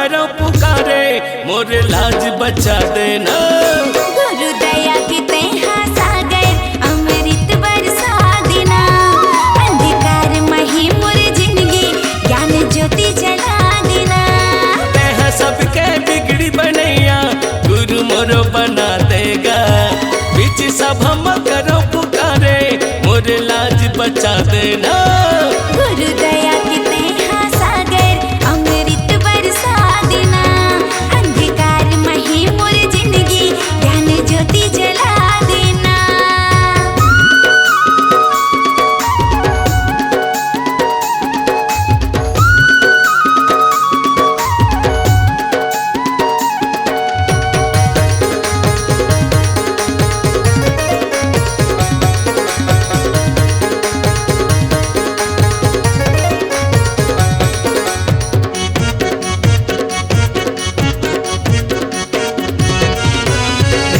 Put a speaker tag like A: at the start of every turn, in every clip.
A: करो पुकारे मोर लाज बचा देना।
B: गुरु दया की तेहा सागर अमृत बरसा देना। अंधकार मही मोर जिंदगी ज्ञान ज्योति जला देना।
A: तेहा सबके बिगड़ी बनैया गुरु मोरो बना देगा। बीच सभा में करो पुकारे मोर लाज बचा देना।
B: गुरु दया की तेहा सागर अमृत बरसा देना। अंधकार मही मोर जिंदगी ज्ञान ज्योति जला देना।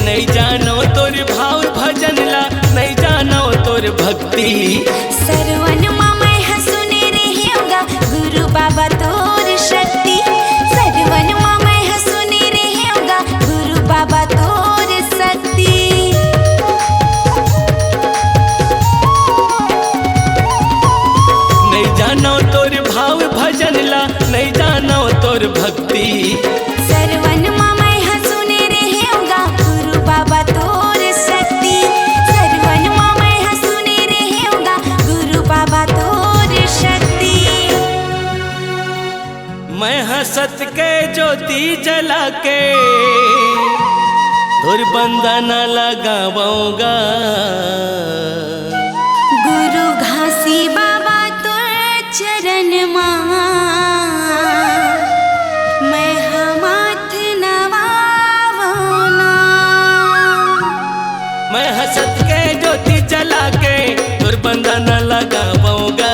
A: नहीं जानो तोर भाव भजन ला, नहीं जानो तोर भक्ति।
B: सरवन मामै हसुने रे होगा गुरु बाबा तोर शक्ति। सरवन मामै हसुने रे होगा गुरु बाबा तोर शक्ति।
A: नहीं जानो तोर भाव भजन ला, नहीं जानो तोर भक्ति।
B: सरवन मामै हसुने रे होगा गुरु बाबा तोर शक्ति। सरवन मामै हसुने रे होगा गुरु बाबा तोर शक्ति।
A: मैं हसत के ज्योति जला के तोर बंधन लगाऊंगा।
B: गुरु घासी बाबा तोर चरण मैं हाथ नवावना।
A: मैं हसत के ज्योति जला के तोर बंधन लगाऊंगा।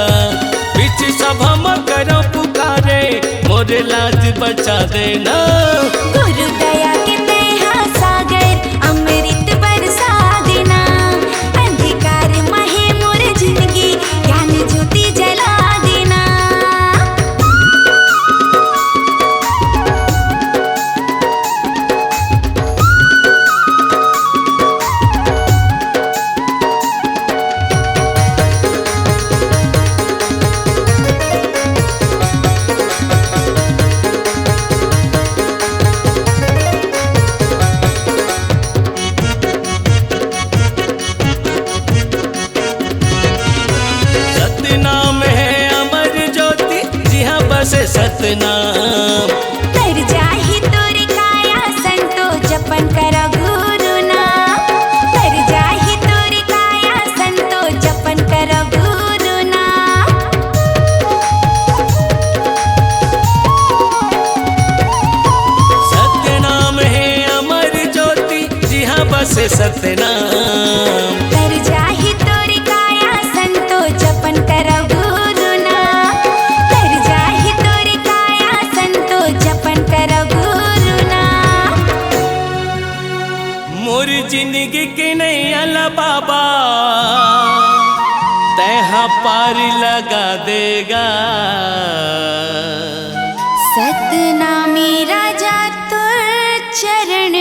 A: बीच सभा में करो पुकारे मोर लाज बचा देना।
B: गुरु दया के तेहा सागर अमृत बरसा देना। अंधकार महे मोर जिंदगी ज्ञान ज्योति जला देना।
A: सतनाम है अमर ज्योति जिहाँ बसे सतनाम।
B: तर जाहि तोरी काया संतो जपन करो गुरु नाम। तर जाहि तोरी काया संतो जपन करो गुरु नाम।
A: सत्यनाम है अमर ज्योति जिहाँ बसे सतनाम।
B: तर जाहि तोरी काया संतो जपन करो गुरु नाम। तर जाहि तोरी काया संतो जपन करो गुरु नाम।
A: मोर जिंदगी के नहीं अला बाबा तैहा पार लगा देगा।
B: सतनामी राजा तोर चरण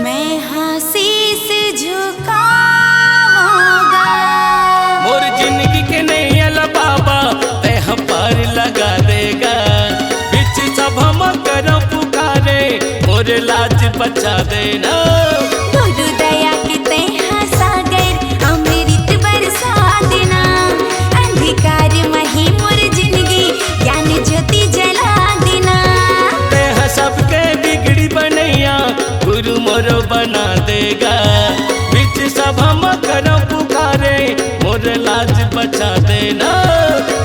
B: मैं शीस झुकाऊंगा।
A: मोर जिंदगी के नहीं अला बाबा तैहा पार लगा देगा। बीच सभा में करो पुकारे मोर लाज बचा देना।
B: गुरु दया की तेहा सागर अमृत बरसा देना। अंधकार मही मोर जिंदगी ज्ञान ज्योति जला देना।
A: तेहा सबके बिगड़ी बनैया गुरु मोरो बना देगा। बीच सभा में करो पुकारे मोर लाज बचा देना।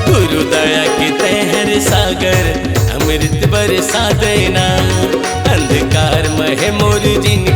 A: गुरु दया की तेहर सागर अमृत बरसा देना। अंधकार महे मोर जिंदगी